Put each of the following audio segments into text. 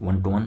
1 to 1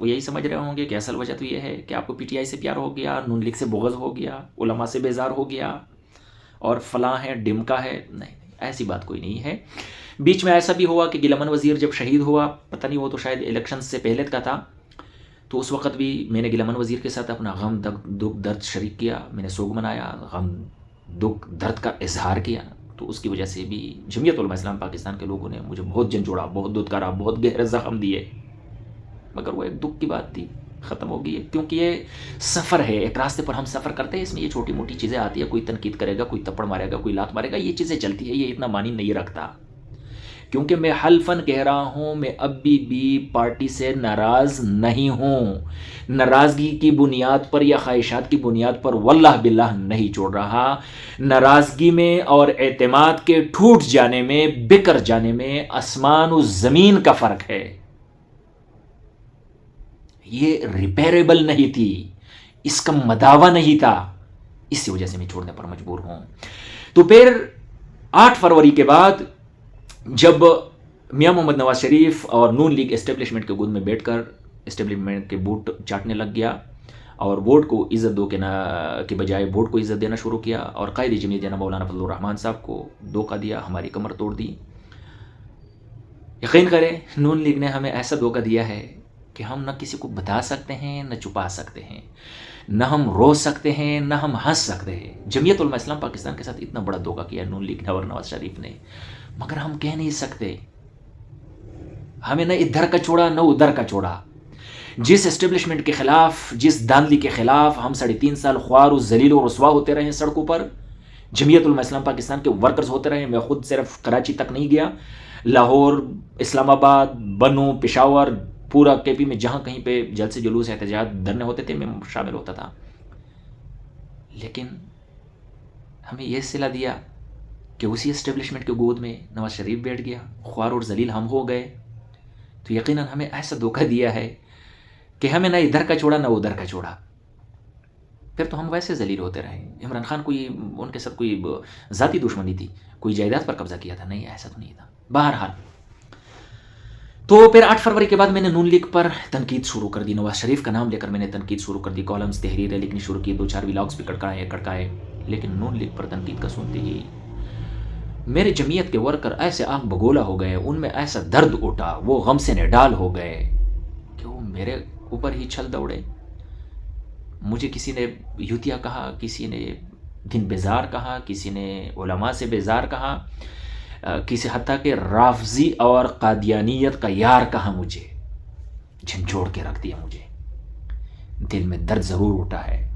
وہ یہی سمجھ رہے ہوں گے کہ اصل وجہ تو یہ ہے کہ آپ کو پی ٹی آئی سے پیار ہو گیا، نون لیگ سے بغض ہو گیا، علماء سے بیزار ہو گیا اور فلاں ہے ڈمکا ہے. نہیں، ایسی بات کوئی نہیں ہے. بیچ میں ایسا بھی ہوا کہ گل امن وزیر جب شہید ہوا، پتہ نہیں وہ تو شاید الیکشن سے پہلے کا تھا، تو اس وقت بھی میں نے گل امن وزیر کے ساتھ اپنا غم دکھ درد شریک کیا، میں نے سوگ منایا، غم دکھ درد کا اظہار کیا. تو اس کی وجہ سے بھی جمعیت علماء اسلام پاکستان کے لوگوں نے مجھے بہت جھنجھوڑا، بہت دھتکارا، بہت گہرے زخم دیے، مگر وہ ایک دکھ کی بات تھی، ختم ہو گئی ہے. کیونکہ یہ سفر ہے، ایک راستے پر ہم سفر کرتے ہیں، اس میں یہ چھوٹی موٹی چیزیں آتی ہیں، کوئی تنقید کرے گا، کوئی تپڑ مارے گا، کوئی لات مارے گا، یہ چیزیں چلتی ہے، یہ اتنا معنی نہیں رکھتا. کیونکہ میں حلفاً کہہ رہا ہوں، میں ابھی بھی پارٹی سے ناراض نہیں ہوں، ناراضگی کی بنیاد پر یا خواہشات کی بنیاد پر واللہ باللہ نہیں چھوڑ رہا. ناراضگی میں اور اعتماد کے ٹوٹ جانے میں، بکھر جانے میں آسمان و زمین کا فرق ہے. یہ ریپیریبل نہیں تھی، اس کا مداوع نہیں تھا، اسی وجہ سے میں چھوڑنے پر مجبور ہوں. تو پھر 8 فروری کے بعد جب میاں محمد نواز شریف اور نون لیگ اسٹیبلشمنٹ کے گود میں بیٹھ کر اسٹیبلشمنٹ کے بوٹ چاٹنے لگ گیا اور ووٹ کو عزت دو کے بجائے ووٹ کو عزت دینا شروع کیا، اور قائد جمعیت جناب مولانا فضل الرحمان صاحب کو دھوکہ دیا، ہماری کمر توڑ دی. یقین کریں، نون لیگ نے ہمیں ایسا دھوکہ دیا ہے کہ ہم نہ کسی کو بتا سکتے ہیں، نہ چھپا سکتے ہیں، نہ ہم رو سکتے ہیں، نہ ہم ہنس سکتے ہیں. جمعیت علماء اسلام پاکستان کے ساتھ اتنا بڑا دھوکہ کیا نون لیگ نے اور نواز شریف نے، مگر ہم کہہ نہیں سکتے. ہمیں نہ ادھر کا چھوڑا نہ ادھر کا چھوڑا. جس اسٹیبلشمنٹ کے خلاف، جس داندلی کے خلاف ہم 3.5 سال خوار و ذلیل و رسوا ہوتے رہے سڑکوں پر، جمعیت علماء اسلام پاکستان کے ورکرز ہوتے رہے. میں خود صرف کراچی تک نہیں گیا، لاہور، اسلام آباد، بنو، پشاور، پورا کے پی میں جہاں کہیں پہ جلسے جلوس احتجاج دھرنے ہوتے تھے میں شامل ہوتا تھا. لیکن ہمیں یہ صلہ دیا کہ اسی اسٹیبلشمنٹ کے گود میں نواز شریف بیٹھ گیا، خوار اور ذلیل ہم ہو گئے. تو یقیناً ہمیں ایسا دھوکہ دیا ہے کہ ہمیں نہ ادھر کا چھوڑا نہ ادھر کا چھوڑا. پھر تو ہم ویسے ذلیل ہوتے رہے. عمران خان کوئی ان کے ساتھ کوئی ذاتی دشمنی تھی، کوئی جائیداد پر قبضہ کیا تھا؟ نہیں، ایسا تو نہیں تھا. بہرحال تو پھر 8 فروری کے بعد میں نے نون لیگ پر تنقید شروع کر دی، نواز شریف کا نام لے کر میں نے تنقید شروع کر دی، کالمز تحریریں لکھنی شروع کی، 2-4 ولاگز بھی کڑکائے. لیکن نون لیگ پر تنقید کا سنتے ہی میرے جمعیت کے ورکر ایسے آنکھ بگولا ہو گئے، ان میں ایسا درد اٹھا، وہ غم سے نڈال ہو گئے کہ وہ میرے اوپر ہی چھل دوڑے. مجھے کسی نے یوتیا کہا، کسی نے دن بیزار کہا، کسی نے علماء سے بیزار کہا، کسی حتیٰ کہ رافضی اور قادیانیت کا یار کہا. مجھے جھنجھوڑ کے رکھ دیا. مجھے دل میں درد ضرور اٹھا ہے،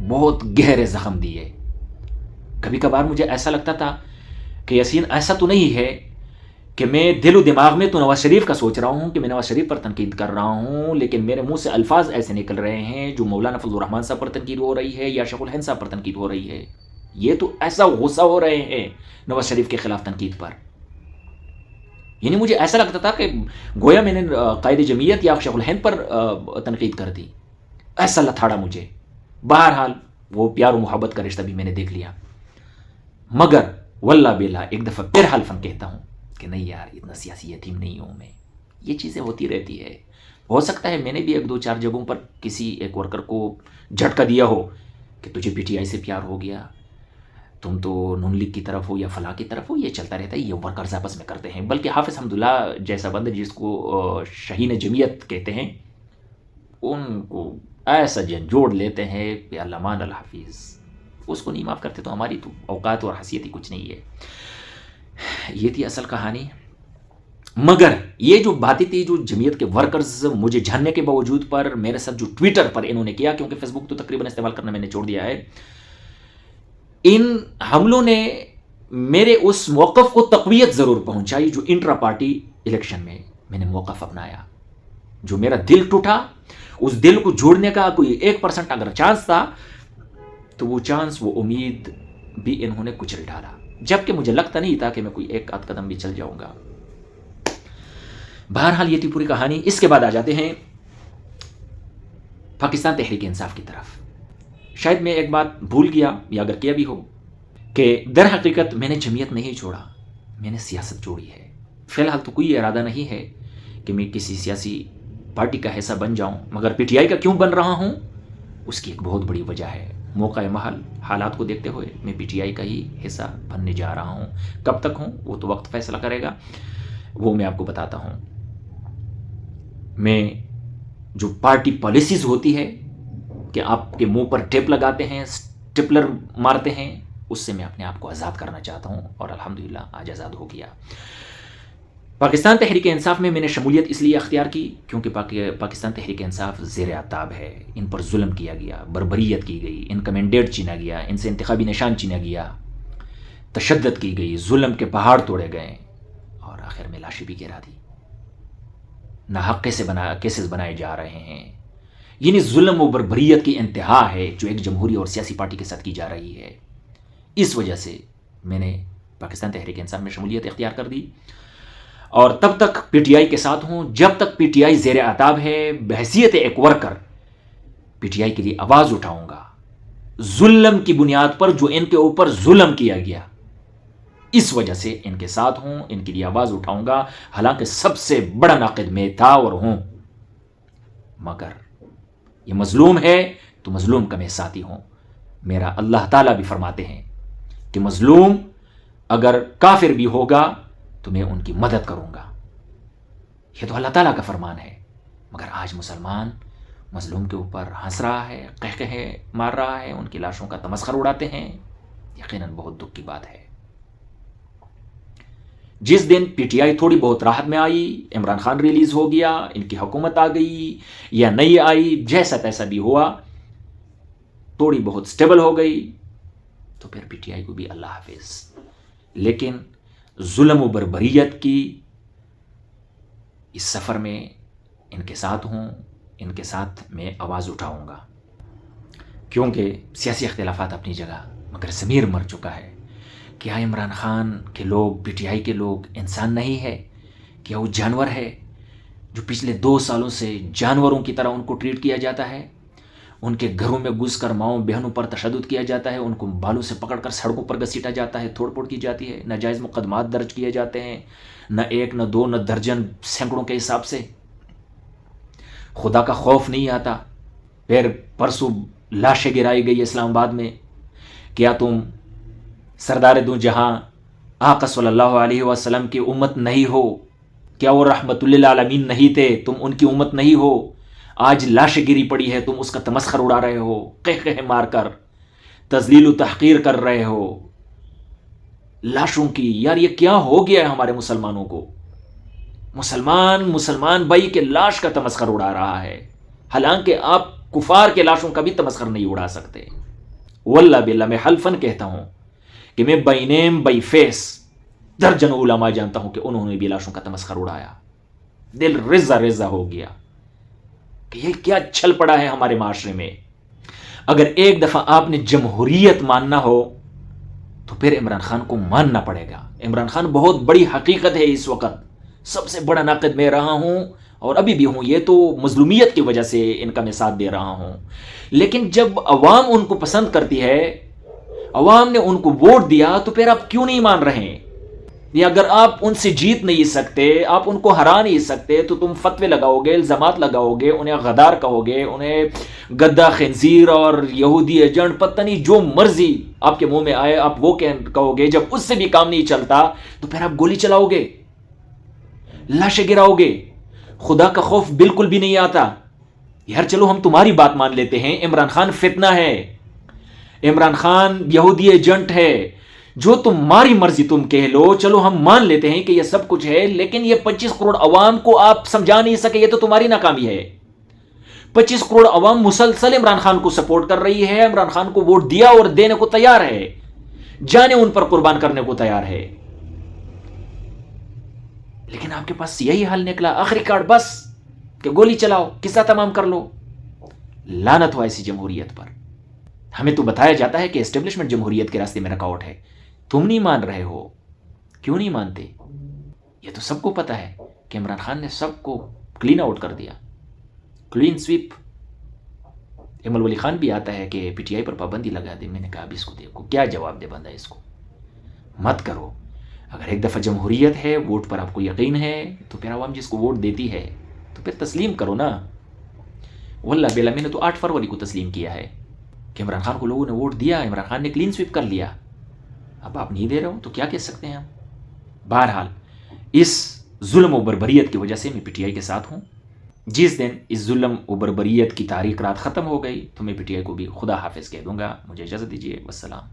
بہت گہرے زخم دیے. کبھی کبھار مجھے ایسا لگتا تھا کہ یاسین ایسا تو نہیں ہے کہ میں دل و دماغ میں تو نواز شریف کا سوچ رہا ہوں کہ میں نواز شریف پر تنقید کر رہا ہوں، لیکن میرے منہ سے الفاظ ایسے نکل رہے ہیں جو مولانا فضل الرحمان صاحب پر تنقید ہو رہی ہے یا شیخ الہند صاحب پر تنقید ہو رہی ہے. یہ تو ایسا غصہ ہو رہے ہیں نواز شریف کے خلاف تنقید پر. یعنی مجھے ایسا لگتا تھا کہ گویا میں نے قائد جمعیت یا شیخ الہند پر تنقید کر دی، ایسا لتھاڑا مجھے. بہرحال وہ پیار و محبت کا رشتہ بھی میں نے دیکھ لیا. مگر واللہ باللہ ایک دفعہ پھر حلفاً کہتا ہوں کہ نہیں یار، اتنا سیاسی یتیم نہیں ہوں میں. یہ چیزیں ہوتی رہتی ہے. ہو سکتا ہے میں نے بھی 1-2-4 جگہوں پر کسی ایک ورکر کو جھٹکا دیا ہو کہ تجھے پی ٹی آئی سے پیار ہو گیا، تم تو نون لیگ کی طرف ہو یا فلاں کی طرف ہو. یہ چلتا رہتا ہے، یہ ورکرز آپس میں کرتے ہیں. بلکہ حافظ حمداللہ جیسا بندہ جس کو شہین جمعیت کہتے ہیں، ان کو ایسا جھنجھوڑ لیتے ہیں کہ اللہ مان الحافظ، اس کو نہیں معاف کرتے. تو ہماری تو اوقات اور حیثیت ہی کچھ نہیں ہے. یہ تھی اصل کہانی. مگر یہ جو باتیں تھی، جو جمعیت کے ورکرز مجھے جاننے کے باوجود پر میرے ساتھ جو ٹویٹر پر انہوں نے کیا، کیونکہ فیس بک تو تقریباً استعمال کرنا میں نے چھوڑ دیا ہے، ان حملوں نے میرے اس موقف کو تقویت ضرور پہنچائی جو انٹرا پارٹی الیکشن میں میں نے موقف اپنایا. جو میرا دل ٹوٹا، اس دل کو جوڑنے کا کوئی 1% اگر چانس تھا تو وہ چانس، وہ امید بھی انہوں نے کچل ڈالا، جبکہ مجھے لگتا نہیں تھا کہ میں کوئی 1 قدم بھی چل جاؤں گا. بہرحال یہ تھی پوری کہانی. اس کے بعد آ جاتے ہیں پاکستان تحریک انصاف کی طرف. شاید میں ایک بات بھول گیا یا اگر کیا بھی ہو کہ در حقیقت میں نے جمعیت نہیں چھوڑا، میں نے سیاست چھوڑی ہے. فی الحال تو کوئی ارادہ نہیں ہے کہ میں کسی سیاسی پارٹی کا حصہ بن جاؤں، مگر پی ٹی آئی کا کیوں بن رہا ہوں؟ اس کی ایک بہت بڑی وجہ ہے، موقع محل حالات کو دیکھتے ہوئے میں پی ٹی آئی کا ہی حصہ بننے جا رہا ہوں۔ کب تک ہوں وہ تو وقت فیصلہ کرے گا، وہ میں آپ کو بتاتا ہوں۔ میں جو پارٹی پالیسیز ہوتی ہے کہ آپ کے منہ پر ٹیپ لگاتے ہیں، اسٹیپلر مارتے ہیں، اس سے میں اپنے آپ کو آزاد کرنا چاہتا ہوں، اور الحمدللہ آج آزاد ہو گیا۔ پاکستان تحریک انصاف میں نے شمولیت اس لیے اختیار کی کیونکہ پاکستان تحریک انصاف زیر عتاب ہے، ان پر ظلم کیا گیا، بربریت کی گئی، ان کا مینڈیٹ چھینا گیا، ان سے انتخابی نشان چھینا گیا، تشدد کی گئی، ظلم کے پہاڑ توڑے گئے، اور آخر میں لاشیں بھی گرا دی، ناحق کیسز بنائے جا رہے ہیں۔ یعنی ظلم و بربریت کی انتہا ہے جو ایک جمہوری اور سیاسی پارٹی کے ساتھ کی جا رہی ہے۔ اس وجہ سے میں نے پاکستان تحریک انصاف میں شمولیت اختیار کر دی، اور تب تک پی ٹی آئی کے ساتھ ہوں جب تک پی ٹی آئی زیر عتاب ہے۔ بحیثیت ایک ورکر پی ٹی آئی کے لیے آواز اٹھاؤں گا، ظلم کی بنیاد پر جو ان کے اوپر ظلم کیا گیا، اس وجہ سے ان کے ساتھ ہوں، ان کے لیے آواز اٹھاؤں گا، حالانکہ سب سے بڑا ناقد میں تھا اور ہوں، مگر یہ مظلوم ہے تو مظلوم کا میں ساتھی ہوں۔ میرا اللہ تعالیٰ بھی فرماتے ہیں کہ مظلوم اگر کافر بھی ہوگا تو میں ان کی مدد کروں گا، یہ تو اللہ تعالیٰ کا فرمان ہے۔ مگر آج مسلمان مظلوم کے اوپر ہنس رہا ہے، قہقہے مار رہا ہے، ان کی لاشوں کا تمسخر اڑاتے ہیں، یقیناً بہت دکھ کی بات ہے۔ جس دن پی ٹی آئی تھوڑی بہت راحت میں آئی، عمران خان ریلیز ہو گیا، ان کی حکومت آ گئی یا نہیں آئی، جیسا تیسا بھی ہوا، تھوڑی بہت سٹیبل ہو گئی، تو پھر پی ٹی آئی کو بھی اللہ حافظ۔ لیکن ظلم و بربریت کی اس سفر میں ان کے ساتھ ہوں، ان کے ساتھ میں آواز اٹھاؤں گا، کیونکہ سیاسی اختلافات اپنی جگہ، مگر ضمیر مر چکا ہے۔ کیا عمران خان کے لوگ، پی ٹی آئی کے لوگ انسان نہیں ہے؟ کیا وہ جانور ہے جو پچھلے 2 سالوں سے جانوروں کی طرح ان کو ٹریٹ کیا جاتا ہے؟ ان کے گھروں میں گھس کر ماؤں بہنوں پر تشدد کیا جاتا ہے، ان کو بالوں سے پکڑ کر سڑکوں پر گھسیٹا جاتا ہے، توڑ پھوڑ کی جاتی ہے، ناجائز مقدمات درج کیے جاتے ہیں، نہ ایک نہ دو نہ درجن، سینکڑوں کے حساب سے۔ خدا کا خوف نہیں آتا۔ پھر پرسوں لاشیں گرائی گئی اسلام آباد میں۔ کیا تم سردار دو جہاں آقا صلی اللہ علیہ وسلم کی امت نہیں ہو؟ کیا وہ رحمت للعالمین نہیں تھے؟ تم ان کی امت نہیں ہو؟ آج لاشیں گری پڑی ہے، تم اس کا تمسخر اڑا رہے ہو، قہقہے مار کر تذلیل و تحقیر کر رہے ہو لاشوں کی۔ یار یہ کیا ہو گیا ہے ہمارے مسلمانوں کو؟ مسلمان بھائی کے لاش کا تمسخر اڑا رہا ہے، حالانکہ آپ کفار کے لاشوں کا بھی تمسخر نہیں اڑا سکتے۔ واللہ باللہ میں حلفاً کہتا ہوں کہ میں بائی نیم بائی فیس درجن علماء جانتا ہوں کہ انہوں نے بھی لاشوں کا تمسخر اڑایا۔ دل رزہ رزہ ہو گیا کہ یہ کیا چھل پڑا ہے ہمارے معاشرے میں۔ اگر ایک دفعہ آپ نے جمہوریت ماننا ہو تو پھر عمران خان کو ماننا پڑے گا۔ عمران خان بہت بڑی حقیقت ہے، اس وقت سب سے بڑا ناقد میں رہا ہوں اور ابھی بھی ہوں، یہ تو مظلومیت کی وجہ سے ان کا میں ساتھ دے رہا ہوں۔ لیکن جب عوام ان کو پسند کرتی ہے، عوام نے ان کو ووٹ دیا، تو پھر آپ کیوں نہیں مان رہے ہیں؟ یا اگر آپ ان سے جیت نہیں سکتے، آپ ان کو ہرا نہیں سکتے، تو تم فتوے لگاؤ گے، الزامات لگاؤ گے، انہیں غدار کہو گے، انہیں گدا خنزیر اور یہودی ایجنٹ، پتہ نہیں جو مرضی آپ کے منہ میں آئے آپ وہ کہو گے۔ جب اس سے بھی کام نہیں چلتا تو پھر آپ گولی چلاؤ گے، لاشیں گراؤ گے، خدا کا خوف بالکل بھی نہیں آتا۔ یار چلو ہم تمہاری بات مان لیتے ہیں، عمران خان فتنہ ہے، عمران خان یہودی ایجنٹ ہے، جو تمہاری مرضی تم کہہ لو، چلو ہم مان لیتے ہیں کہ یہ سب کچھ ہے، لیکن یہ 25 کروڑ عوام کو آپ سمجھا نہیں سکے، یہ تو تمہاری ناکامی ہے۔ 25 کروڑ عوام مسلسل عمران خان کو سپورٹ کر رہی ہے، عمران خان کو ووٹ دیا اور دینے کو تیار ہے، جانے ان پر قربان کرنے کو تیار ہے، لیکن آپ کے پاس یہی حل نکلا آخری کارڈ بس کہ گولی چلاؤ، قصہ تمام کر لو۔ لعنت ہو ایسی جمہوریت پر۔ ہمیں تو بتایا جاتا ہے کہ اسٹیبلشمنٹ جمہوریت کے راستے میں رکاوٹ ہے، تم نہیں مان رہے ہو، کیوں نہیں مانتے؟ یہ تو سب کو پتا ہے کہ عمران خان نے سب کو کلین آؤٹ کر دیا، کلین سویپ۔ ایمل ولی خان بھی آتا ہے کہ پی ٹی آئی پر پابندی لگا دے، میں نے کہا اب اس کو دیکھو کیا جواب دے بندہ، اس کو مت کرو۔ اگر ایک دفعہ جمہوریت ہے، ووٹ پر آپ کو یقین ہے، تو پھر عوام جس کو ووٹ دیتی ہے تو تو پھر تسلیم کرو نا. واللہ بیلا میں نے تو 8 فروری کو تسلیم کیا ہے کہ عمران خان کو لوگوں نے ووٹ دیا, عمران خان نے کلین سویپ کر لیا. اب آپ نہیں دے رہے ہو تو کیا کہہ سکتے ہیں ہم. بہرحال اس ظلم و بربریت کی وجہ سے میں پی ٹی آئی کے ساتھ ہوں. جس دن اس ظلم و بربریت کی تاریخ رات ختم ہو گئی تو میں پی ٹی آئی کو بھی خدا حافظ کہہ دوں گا. مجھے اجازت دیجیے. والسلام.